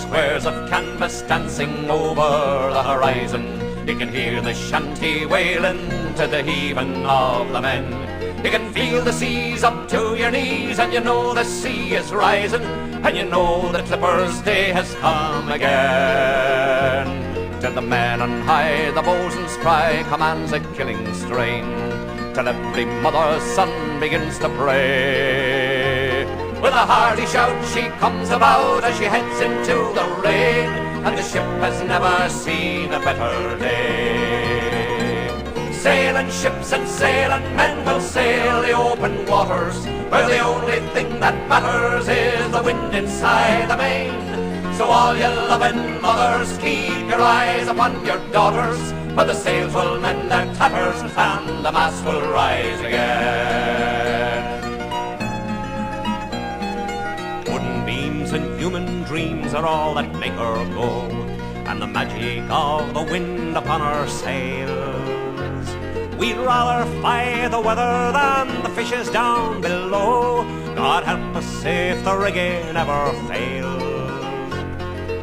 squares of canvas dancing over the horizon. You can hear the shanty wailing to the heaving of the men. You can feel the seas up to your knees, and you know the sea is rising, and you know the clipper's day has come again. To the men on high the bosun's cry commands a killing strain, till every mother's son begins to pray. With a hearty shout she comes about as she heads into the rain, and the ship has never seen a better day. Sailing ships and sailing men will sail the open waters, where the only thing that matters is the wind inside the main. So all you loving mothers, keep your eyes upon your daughters, for the sails will mend their tatters and the mast will rise again. Wooden beams and human dreams are all that make her go, and the magic of the wind upon her sails. We'd rather fight the weather than the fishes down below. God help us if the rigging ever fails.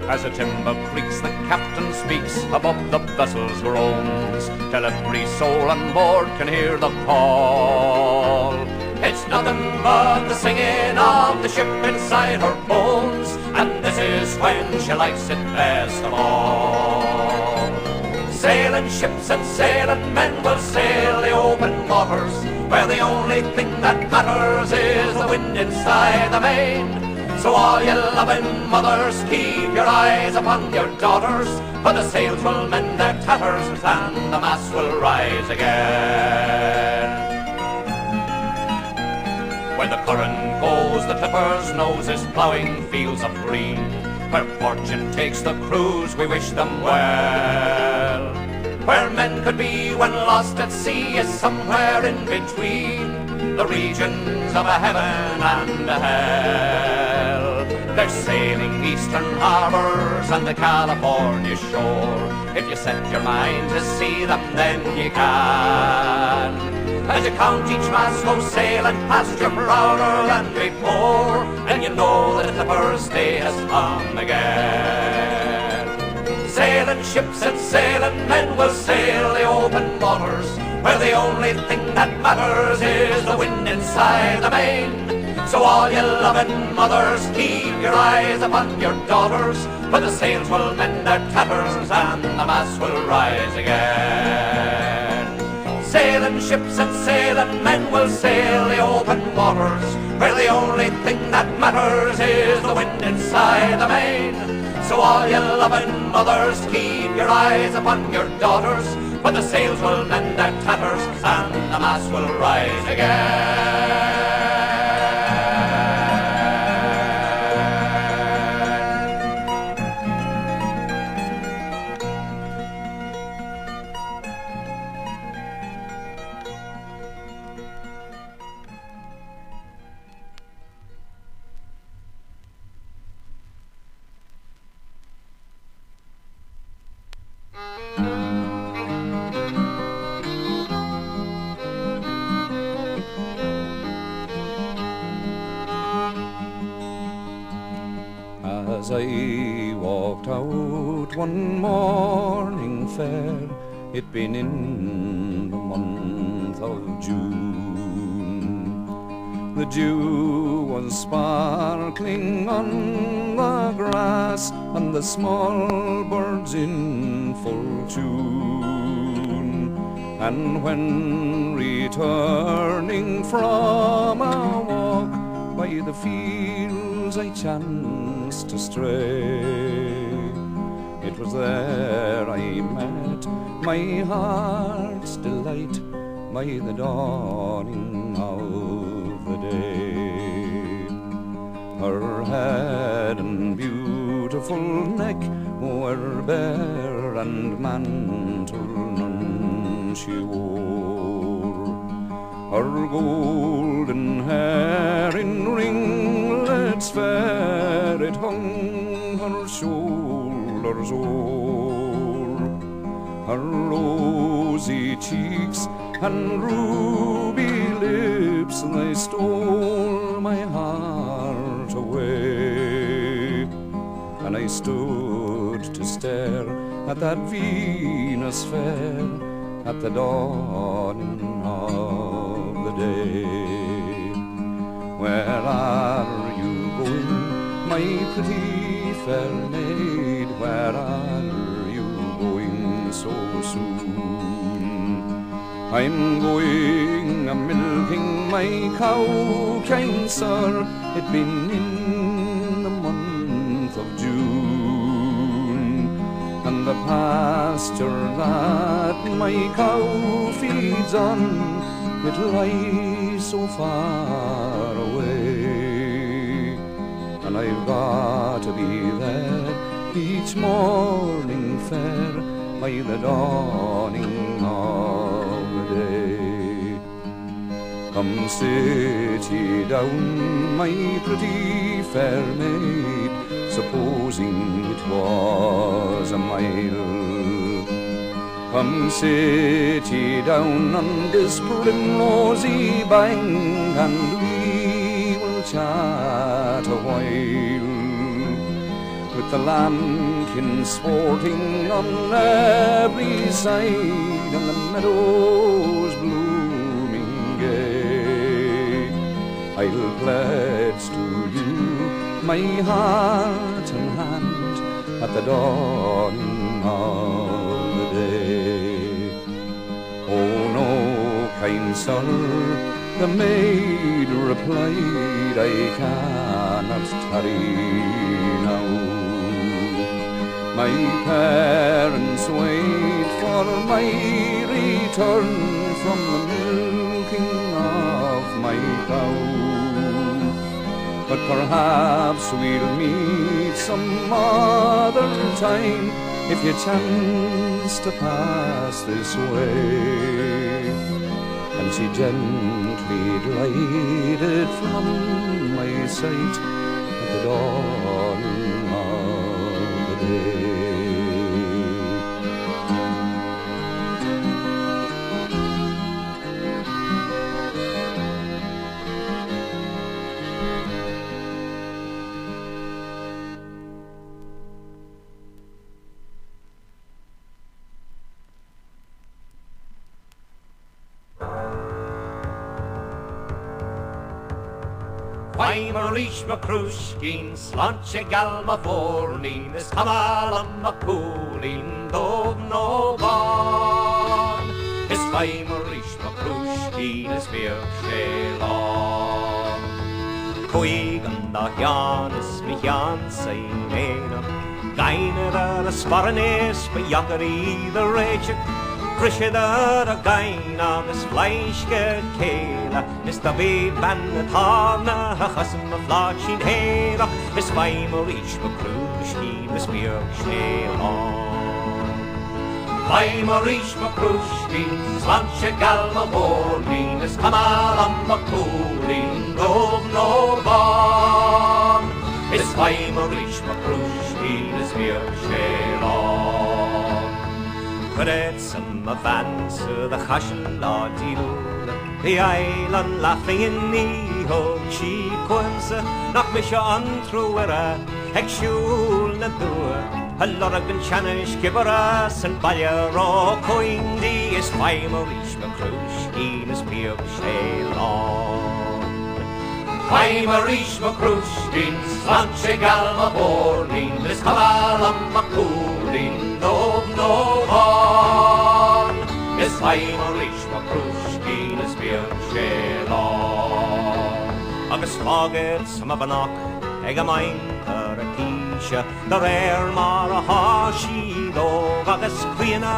As the timber creaks, the captain speaks above the vessel's groans, till every soul on board can hear the call. It's nothing but the singing of the ship inside her bones, and this is when she likes it best of all. Sailing ships and sailing men will sail the open waters, where the only thing that matters is the wind inside the main. So all you loving mothers, keep your eyes upon your daughters, for the sails will mend their tatters and the mast will rise again. Where the current goes, the clipper's nose is ploughing fields of green. Where fortune takes the cruise, we wish them well. Where men could be when lost at sea is somewhere in between the regions of a heaven and a hell. They're sailing eastern harbours and the California shore. If you set your mind to see them, then you can. As you count each mast go sailing past, you're prouder than before, and you know that the first day has come again. Sailing ships and sailing men will sail the open waters, where the only thing that matters is the wind inside the main. So all you loving mothers, keep your eyes upon your daughters, for the sails will mend their tatters and the mast will rise again. Sailing ships and sailing men will sail the open waters, where the only thing that matters is the wind inside the main. So all you loving mothers, keep your eyes upon your daughters, for the sails will mend their tatters and the mast will rise again. As I walked out one morning fair, it been in the month of June. The dew was sparkling on the grass, and the small birds in full tune. And when returning from a walk by the fields I chanced to stray, it was there I met my heart's delight by the dawning of the day. Her head and beautiful neck were bare, and mantle none she wore. Her golden hair in ringlets fair, it hung her shoulders o'er. Her rosy cheeks and ruby lips, they stole my heart away. And I I stood to stare at that Venus fair at the dawning of the day. Where are you going, my pretty fair maid? Where are you going so soon? I'm going a-milking my cow, kind sir, it been in the month of June. And the pasture that my cow feeds on, it lies so far away. And I've got to be there each morning fair by the dawning of the day. Come sit ye down, my pretty fair maid, supposing it was a mile. Come sit ye down on this primrosy bank, and we will chat a while. With the lambkins sporting on every side, and the meadows blooming gay, I'll pledge to you my heart and hand at the dawning of the day. Oh no, kind sir, the maid replied, I cannot tarry now. My parents wait for my return from the milking of my cow. But perhaps we'll meet some other time if you chance to pass this way. And she gently glided from my sight at the dawning of the day. I'm a reach my Cruisćin slanche gal ma fornin, is kamal ma coolin, dog no ban. Is I'm a reach my Cruisćin, is beer shelon. Coigan da Janis mi Jan say nena, gainer a sparnes be yakari the rage. Frische der a gain agus fleischke kela, is da we ban at hana a chasm a flachin hera, is fai mo reach ma Cruisćin, is beer shelon. Fai mo reach ma Cruisćin, slanche gal ma morning, is kamal am ma coolin, dog no ban. Is fai mo reach ma Cruisćin, is beer shelon. Freds am a vans the chashen la deal, the island laughing in the hog she coins, knock me on through a hexul na door, a lot of bin chanish giveras and buyer or coin the is five Maurice ma Cruisćin is beer shelon. Five Maurice ma Cruisćin, slanche gal ma bornin, is kamal ma coolin, no van. Is five Maurice ma Cruisćin is beer shelon. Agus fogets am a banach, eg a mainter a kisha, the rare mar a hashi dog agus queena,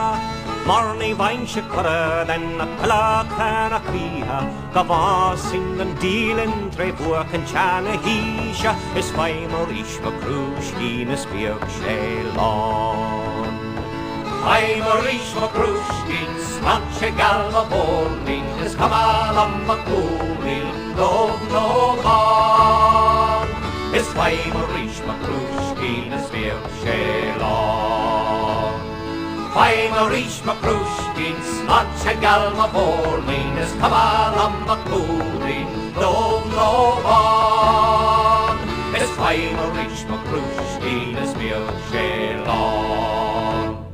marni vainche curra then a clock and a criha, gavasing and dealing tre work and chana hisha, is five Maurice ma Cruisćin is beer shelon. Five Maurice ma Cruisćin, slanche gal ma bornin, is kamal ma coolin, dog no van. Is five Maurice ma Cruisćin, is beer shelon. Five Maurice ma Cruisćin, slanche gal ma bornin, is kamal ma coolin, dog no van. Is time a reach my Cruisćin Lán.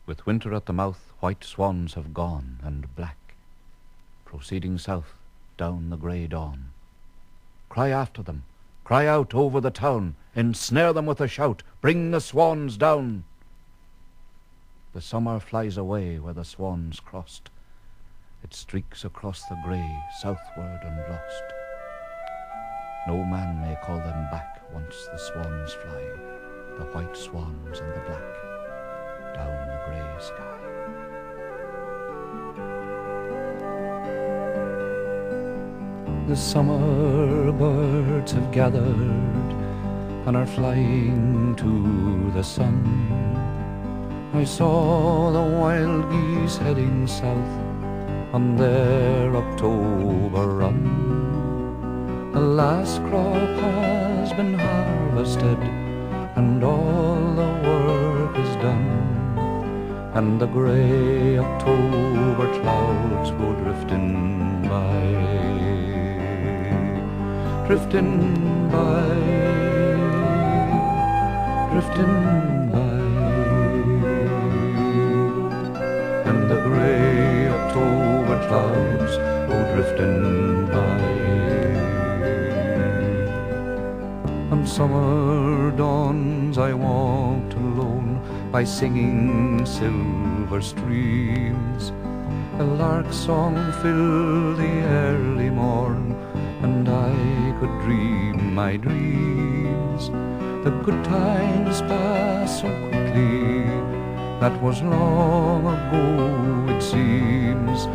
With winter at the mouth, white swans have gone, and black, proceeding south down the grey dawn. Cry after them, cry out over the town, ensnare them with a shout, bring the swans down. The summer flies away where the swans crossed. It streaks across the grey, southward and lost. No man may call them back once the swans fly, the white swans and the black, down the grey sky. The summer birds have gathered and are flying to the sun. I saw the wild geese heading south on their October run. The last crop has been harvested and all the work is done, and the grey October clouds go drifting by, drifting by, drifting by, and the grey October clouds go drifting by. On summer dawns I walked alone by singing silver streams. A lark's song filled the early morn, and I could dream my dreams. The good times pass so quickly, that was long ago it seems.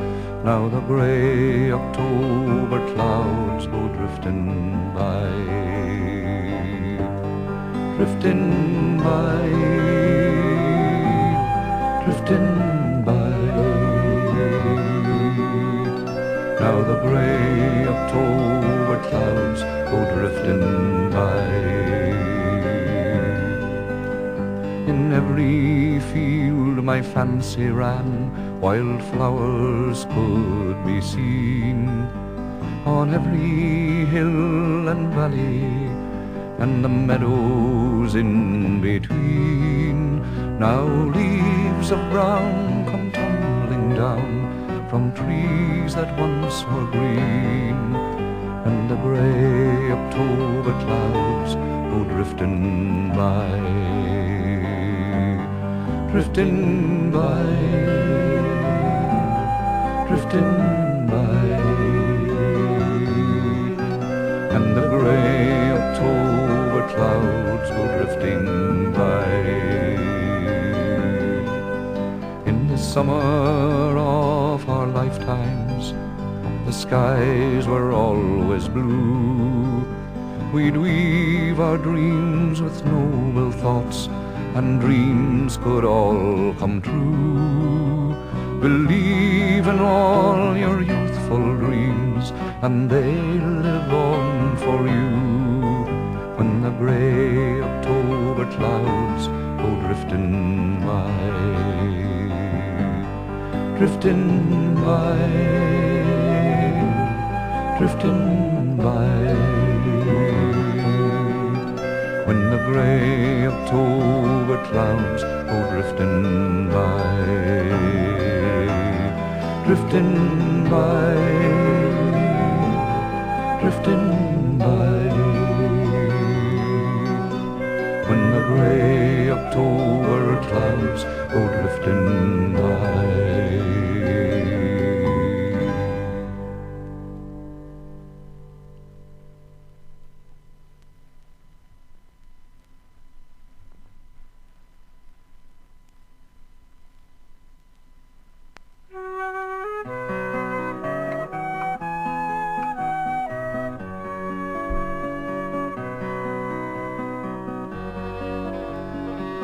Now the grey October clouds go drifting by, drifting by, drifting by. Now the grey October clouds go drifting by. In every field my fancy ran, wild flowers could be seen. On every hill and valley, and the meadows in between. Now leaves of brown come tumbling down from trees that once were green, and the grey October clouds go drifting by, drifting by, drifting by, and the grey October clouds go drifting by. In the summer of our lifetimes, the skies were always blue. We'd weave our dreams with noble thoughts, and dreams could all come true. Believe in all your youthful dreams, and they'll live on for you. When the grey October clouds go drifting by, drifting by, drifting by. When the grey October clouds go drifting by, drifting by, drifting by. When the grey October clouds go drifting by.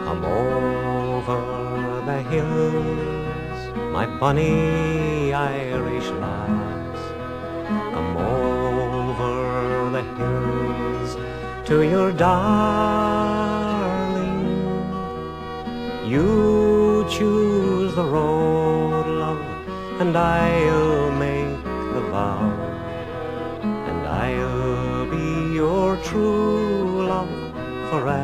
Come over the hills, my bonny Irish lads. Come over the hills to your darling. You choose the road, love, and I'll make the vow, and I'll be your true love forever.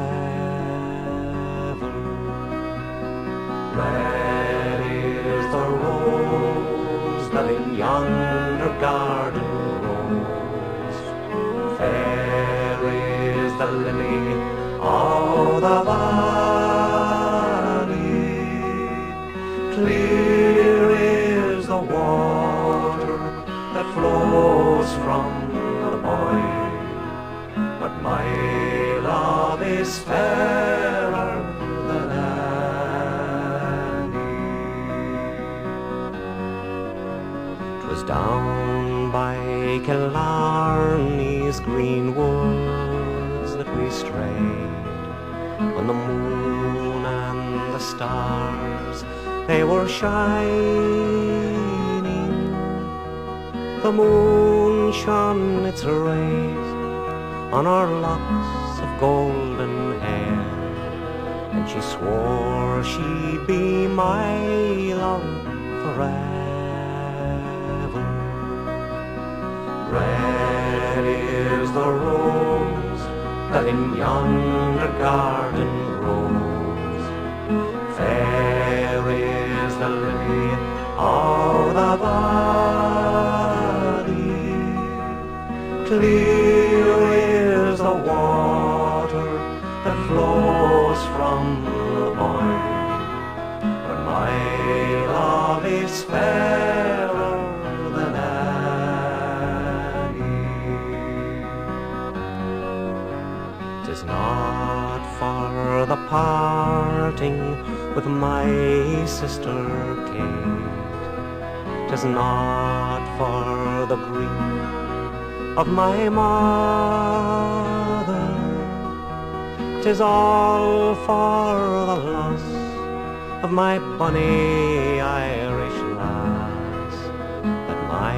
Red is the rose that in yonder garden grows, fair is the lily of the valley, clear is the water that flows from the boy, but my love is fairer than any. 'Twas down by Killarney's green woods that we strayed, when the moon and the stars, they were shining. The moon shone its rays on our locks of golden hair, and she swore she'd be my love forever. Red is the rose that in yonder garden grows, fair is the lily of the valley, clear is the water that flows from the boy, but my love is fairer than any. 'Tis not for the parting with my sister Kate, 'tis not for the grief of my mother, 'tis all for the loss of my bonny Irish lass, that my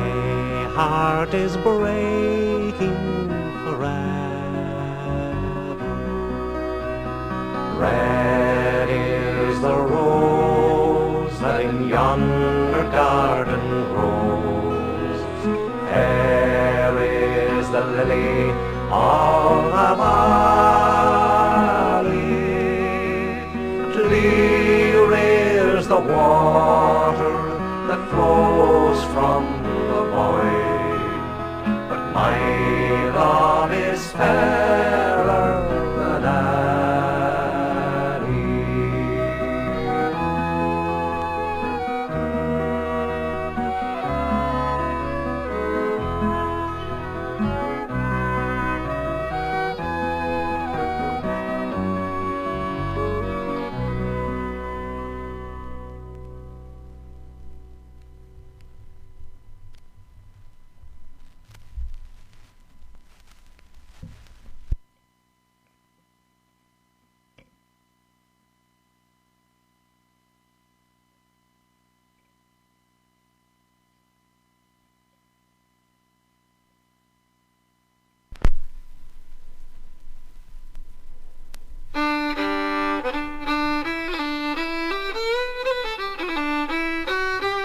heart is breaking forever. Red is the rose that in yonder garden grows, fair is the lily of the valley, clear is the water that flows from the boy, but my love is fairer than any.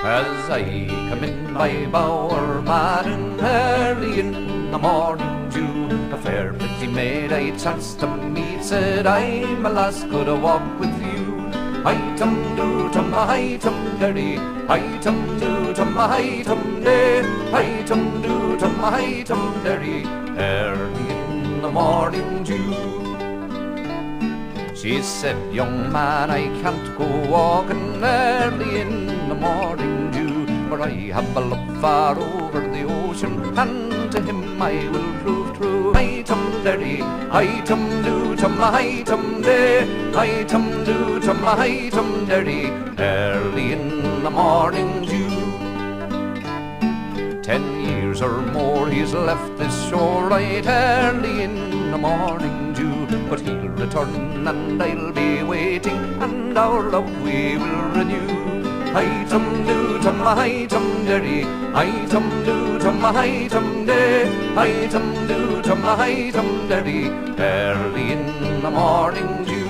As I come in my bower, Madden, early in the morning dew, a fair pretty maid I chanced to meet said, I'm a lass could walk with you. Hi-tum-doo, tum-hi-tum-derry, hi-tum-doo, tum-hi-tum-day, hi-tum-doo, tum-hi-tum-derry, early in the morning dew. She said, young man, I can't go walking early in the morning dew, for I have a love far over the ocean, and to him I will prove true. Hi-tum-derry, hi-tum-doo, tum-hi-tum-day, hi-tum-doo, tum-hi-tum-derry, early in the morning dew. 10 years or more he's left this shore right early in the morning dew, but he'll return and I'll be waiting, and our love we will renew. Hi-tum-doo, tum-hi-tum-derry, hi-tum-doo, tum-hi-tum-day, hi-tum-doo, tum-hi-tum-derry, early in the morning dew.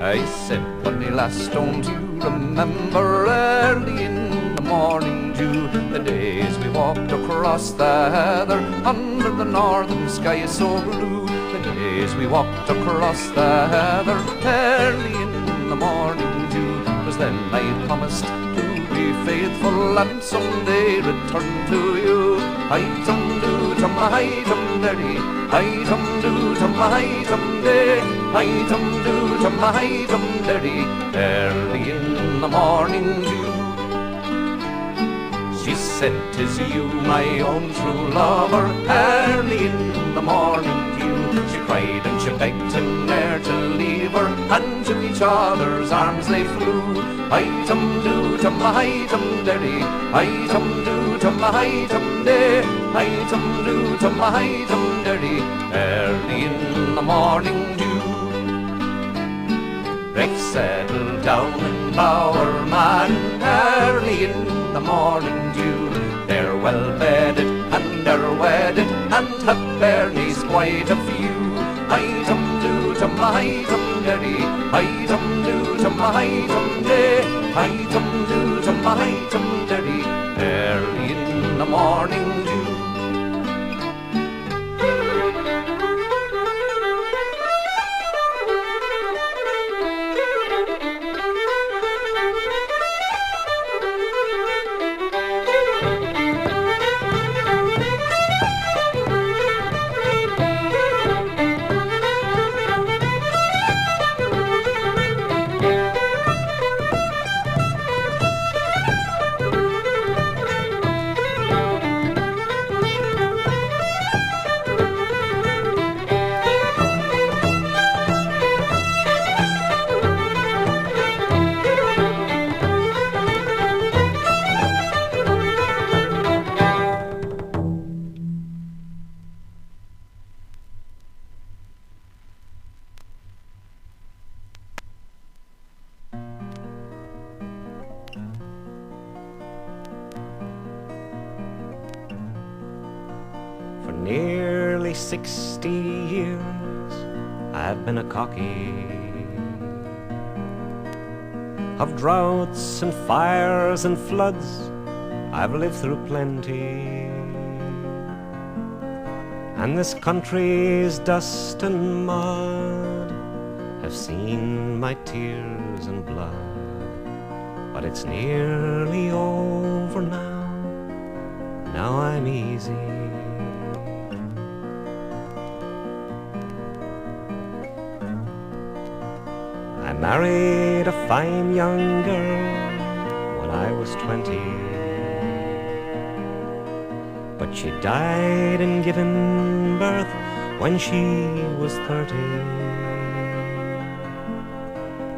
I said, Bunny lass, don't you remember early in the morning dew, the days we walked across the heather under the northern sky so blue, the days we walked across the heather early in the morning dew. 'Twas then I promised to be faithful and someday return to you. Hi-tum-doo, tum-hi-tum-derry, hi-tum-doo, tum-hi-tum-day, hi-tum-doo, tum-hi-tum-derry, early in the morning dew. She said, 'tis you, my own true lover, early in the morning dew. She cried and she begged him ne'er to leave her, and to each other's arms they flew. Hi-tum-doo, tum-hi-tum-derry, hi-tum-doo, tum-hi-tum-day, hi-tum-doo, tum-hi-tum-derry, early in the morning dew. They've settled down in Bowerman early in the morning dew. They're well bedded and they're wedded and have bairnies quite a few. Hi-tum-doo, tum-hi-tum-derry, hi-tum-doo, tum-hi-tum-day, hi-tum-doo, tum-hi-tum-derry, early in the morning dew. For nearly 60 years I've been a cocky. Of droughts and fires and floods I've lived through plenty, and this country's dust and mud have seen my tears and blood. But it's nearly over now, now I'm easy. I married a fine young girl when I was 20, but she died in giving birth when she was 30.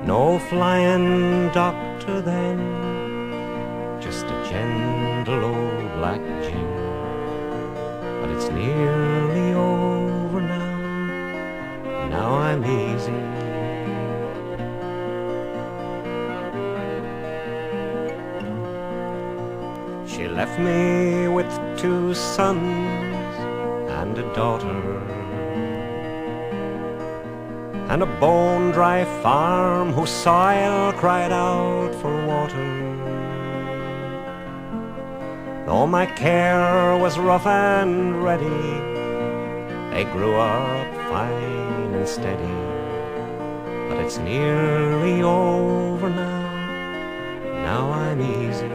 No flying doctor then, just a gentle old black Jim. But it's nearly over now, now I'm easy. She left me with 2 sons and a daughter, and a bone-dry farm whose soil cried out for water. Though my care was rough and ready, they grew up fine and steady. But it's nearly over now, now I'm easy.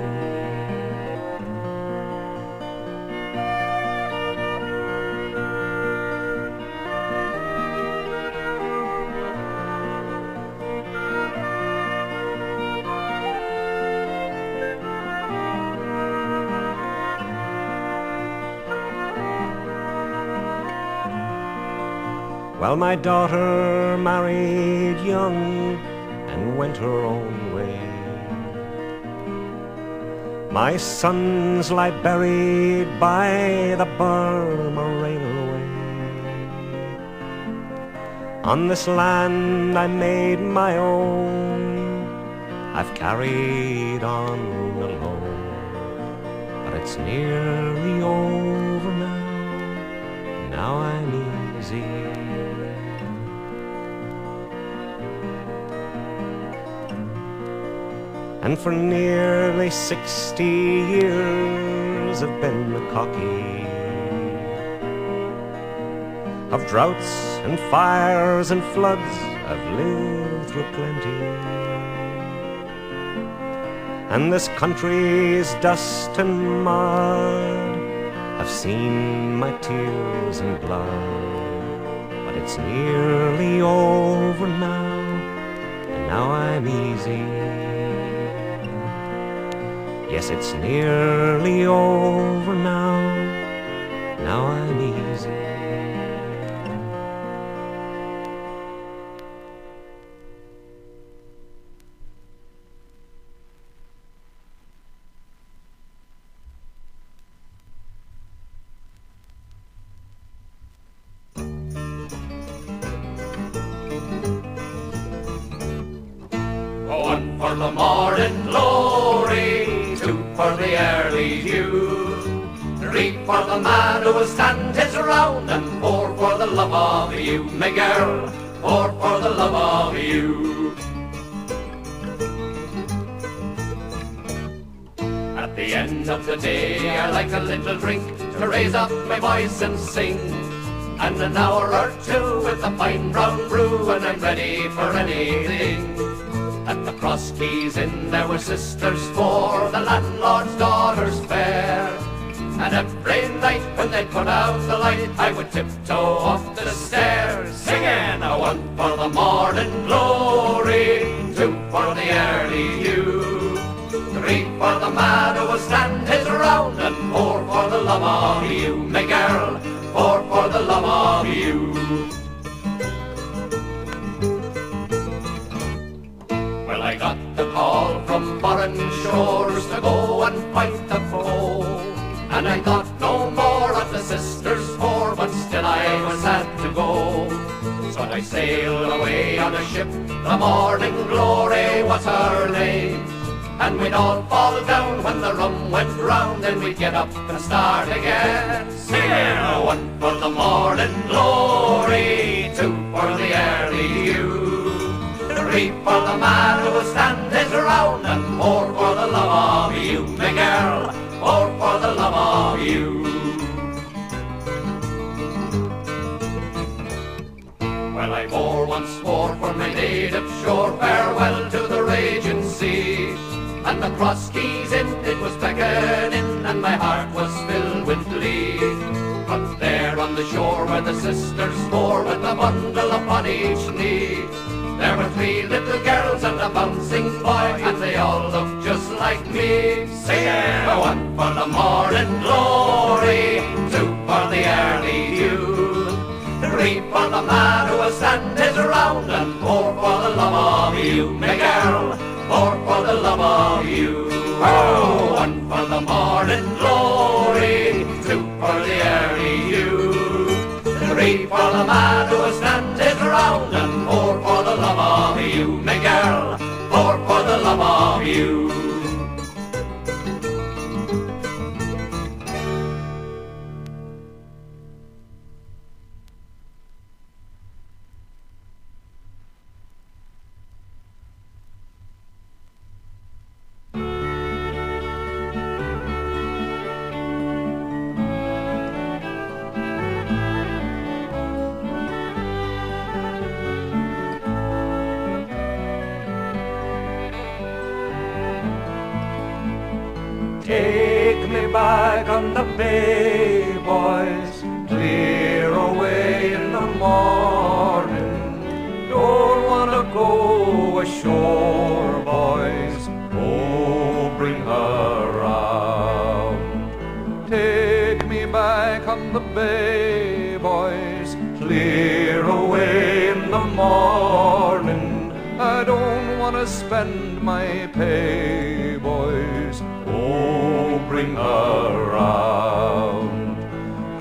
Well, my daughter married young and went her own way. My sons lie buried by the Burma Railway. On this land I made my own, I've carried on alone. But it's nearly over now, now I'm easy. and for nearly 60 years I've been a cocky. Of droughts and fires and floods I've lived through plenty, and this country's dust and mud I've seen my tears and blood. But it's nearly over now, and now I'm easy. Yes, it's nearly over now, now I'm easy. One for the morning glory, two for the early dew, three for the man who will stand his ground, and four for the love of you, my girl, four for the love of you. At the end of the day I like a little drink to raise up my voice and sing, and an hour or two with a fine brown brew, and I'm ready for anything. At the Cross Keys Inn there were sisters four, the landlord's daughters fair, and every night when they'd put out the light I would tiptoe up the stairs, singing a one for the morning glory, two for the early dew, three for the man who will stand his ground, and four for the love of you, my girl, four for the love of you. Well, I got the call from foreign shores to go and fight the foe, and I thought no more of the sisters four, but still I was sad to go. So I sailed away on a ship, the Morning Glory was her name, and we'd all fall down when the rum went round, then we'd get up and start again, singing a one for the Morning Glory, two for the early dew, three for the man who will stand his ground, and four for the love of you, my girl, four for the love of you. Well, I bore once more for my native shore, farewell to the raging sea, and the Cross Keys Inn it was beckoning, and my heart was filled with glee. But there on the shore were the sisters four, with a bundle upon each knee. There were three little girls and a bouncing boy, and they all looked just like me, singing a one for the morning glory, two for the early dew, three for the man who will stand his ground, and four for the love of you, my girl, four for the love of you. Oh, one for the morning glory, two for the early dew, three for the man who will stand his ground, and four for the love of you, my girl, four for the love of you. Take me back on the bay, boys, clear away in the morning. Don't wanna go ashore, boys, oh, bring her round. Take me back on the bay, boys, clear away in the morning. I don't wanna spend my pay, boys, oh, bring her round.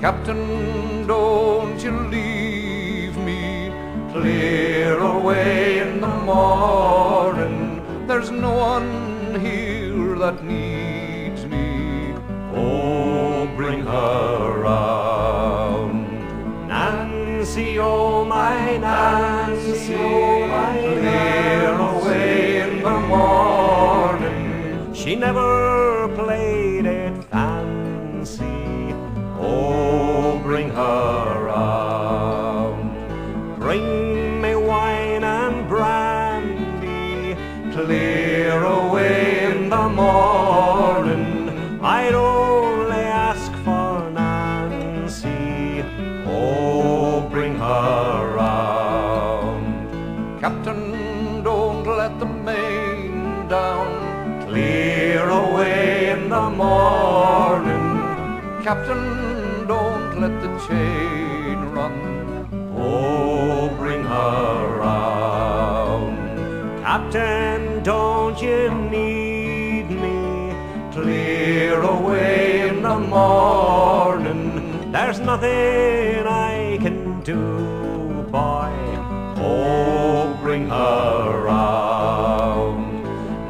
Captain, don't you leave me, clear away in the morning. There's no one here that needs me, oh, bring her round. Nancy, oh my Nancy, clear away in the morning. never played it fancy. Oh, bring her round. Bring me wine and brandy, clear away in the morning. I'd only ask for Nancy. Oh, bring her round. Captain, don't let the main down, Clear away in the morning. Captain, don't let the chain run. Oh, bring her round. Captain, don't you need me? Clear away in the morning. There's nothing I can do, boy. Oh, bring her round.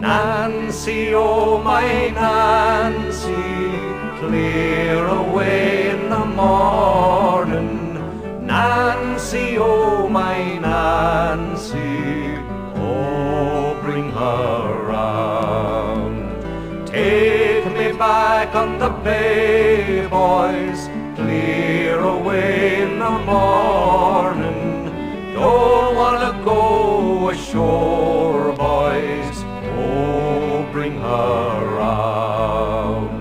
Nancy, oh my Nancy, clear away in the morning. Nancy, oh my Nancy, oh, bring her round. Take me back on the bay, boys, clear away in the morning. Don't wanna go ashore, boys, oh, bring her round.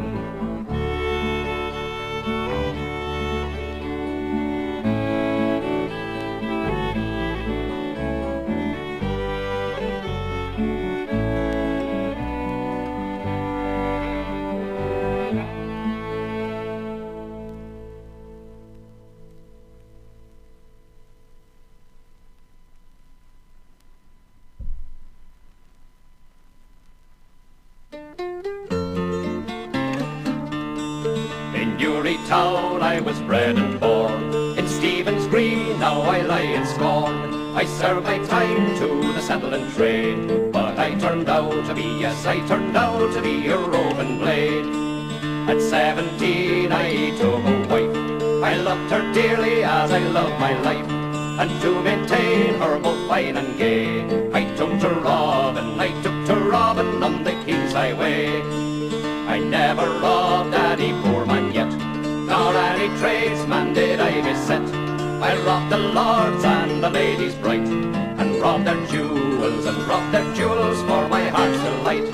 In Newry town I was bred and born. In Stephen's Green now I lie in scorn. I served my time to the settling trade, but I turned out to be, yes, I turned out to be a roving blade. At 17 I took a wife. I loved her dearly as I loved my life, and to maintain her both fine and gay, I took to Robin, I took to Robin on the King's Highway. I never robbed any poor man yet, nor any tradesman did I beset. I robbed the lords and the ladies bright, and robbed their jewels, and robbed their jewels for my heart's delight.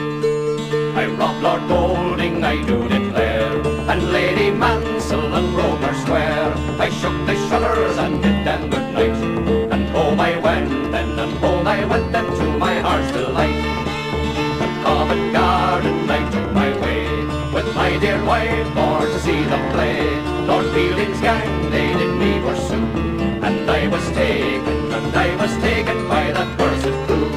I robbed Lord Golding, I do declare, and Lady Mansell and Grosvenor Square. I shook the shutters and bid them good night, and home I went then, and home I went then to my heart's delight. To Covent Garden I took my way, with my dear wife for to see the play. Lord Fielding's gang, they did me pursue, and I was taken by that cursed crew.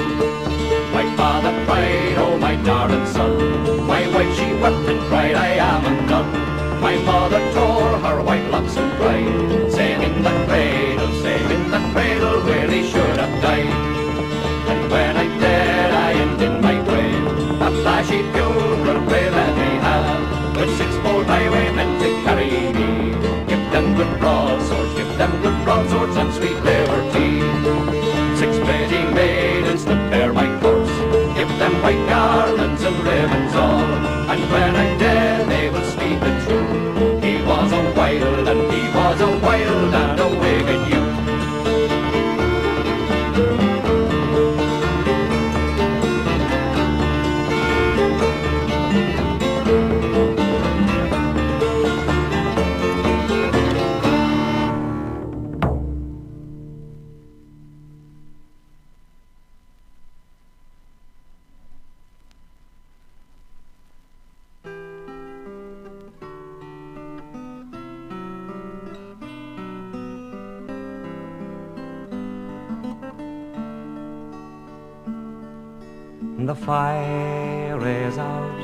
My father cried, oh my darling son, my wife she wept and cried, I am undone. My mother tore her white locks and cried, saying in the cradle where they should have died. And when I'm dead I end in my grave, a flashy funeral grave let me have, with 6 bold highwaymen to carry me. Give them good broadswords, give them good broadswords and sweet liberty. 6 pretty maidens to bear my corpse, give them white garlands and ribbons all, and when I'm dead they will speak the truth. He was a wild and he was a wild and a wicked youth. The fire is out,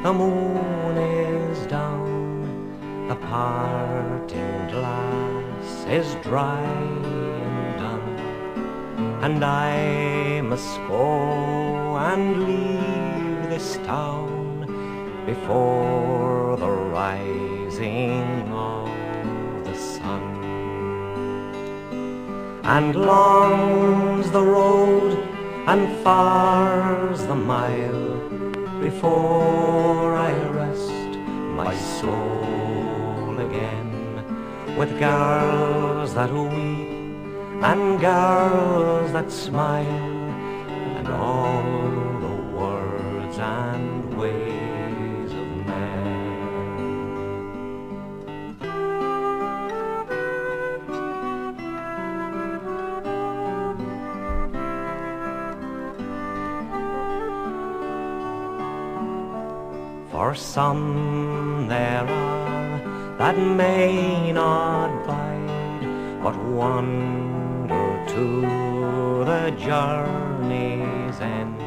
the moon is down, the parting glass is dry and done, and I must go and leave this town before the rising of the sun. And long's the road and far's the mile before I rest my soul again with girls that weep and girls that smile, and all the words and ways of men. For some there are that may not bide, but wander to the journey's end,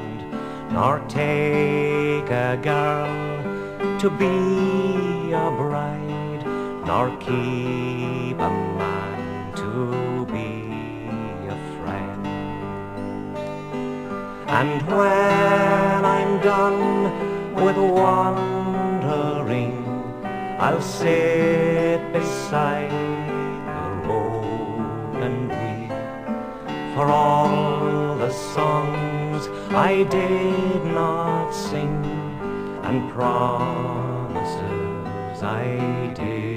nor take a girl to be a bride, nor keep a man to be a friend. And when I'm done with wandering, I'll sit beside the road and weep for all the songs I did not sing and promises I did